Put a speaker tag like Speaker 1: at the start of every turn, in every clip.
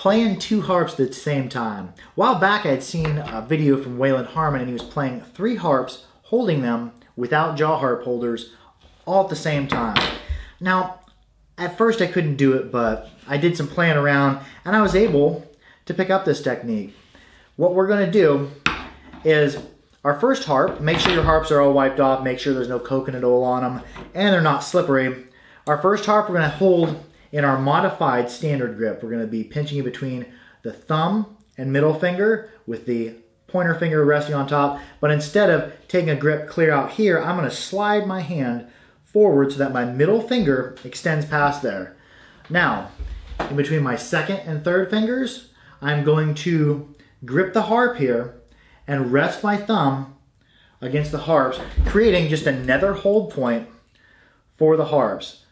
Speaker 1: playing two harps at the same time. A while back I had seen a video from Waylon Harmon and he was playing 3 harps, holding them without jaw harp holders all at the same time. Now, at first I couldn't do it, but I did some playing around and I was able to pick up this technique. What we're going to do is our first harp, make sure your harps are all wiped off, make sure there's no coconut oil on them, and they're not slippery. Our first harp we're going to hold in our modified standard grip. We're going to be pinching in between the thumb and middle finger with the pointer finger resting on top, but instead of taking a grip clear out here, I'm going to slide my hand forward so that my middle finger extends past there. Now, in between my second and third fingers, I'm going to grip the harp here and rest my thumb against the harps, creating just another hold point for the harps.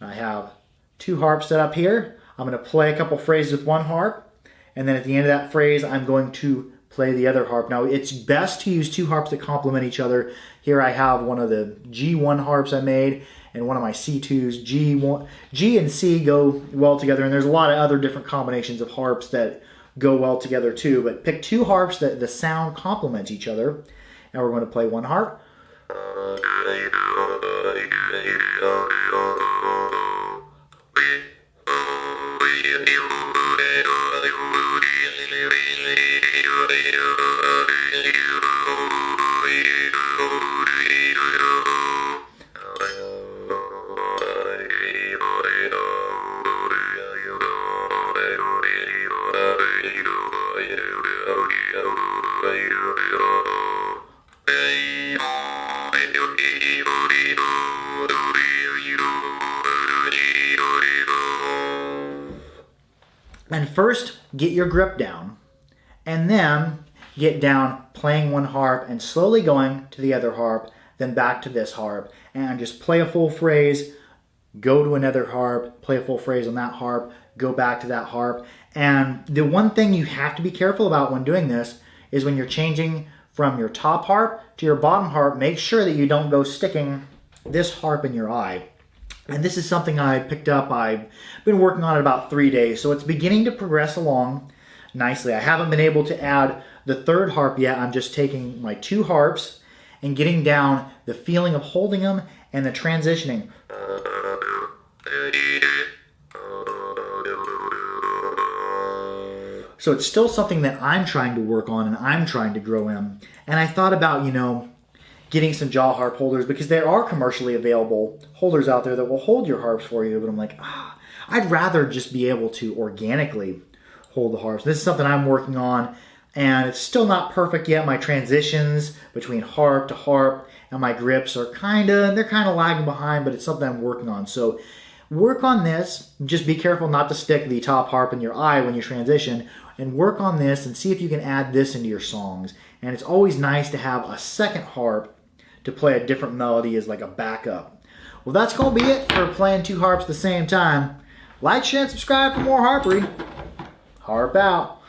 Speaker 1: I have 2 harps set up here. I'm going to play a couple phrases with one harp, and then at the end of that phrase, I'm going to play the other harp. Now, it's best to use 2 harps that complement each other. Here I have one of the G1 harps I made, and one of my C2s. G and C go well together, and there's a lot of other different combinations of harps that go well together too, but pick 2 harps that the sound complements each other, and we're going to play one harp. And first, get your grip down, and then get down playing one harp and slowly going to the other harp, then back to this harp, and just play a full phrase, go to another harp, play a full phrase on that harp, go back to that harp. And the one thing you have to be careful about when doing this is when you're changing from your top harp to your bottom harp, make sure that you don't go sticking this harp in your eye. And this is something I picked up. I've been working on it about 3 days, so it's beginning to progress along nicely. I haven't been able to add the third harp yet. I'm just taking my 2 harps and getting down the feeling of holding them and the transitioning. So it's still something that I'm trying to work on and I'm trying to grow in. And I thought about, getting some jaw harp holders, because there are commercially available holders out there that will hold your harps for you, but I'm like, I'd rather just be able to organically hold the harps. This is something I'm working on, and it's still not perfect yet. My transitions between harp to harp and my grips are they're kind of lagging behind, but it's something I'm working on. So work on this. Just be careful not to stick the top harp in your eye when you transition, and work on this and see if you can add this into your songs. And it's always nice to have a second harp to play a different melody as like a backup. Well, that's going to be it for playing 2 harps at the same time. Like, share, and subscribe for more harpery. Harp out.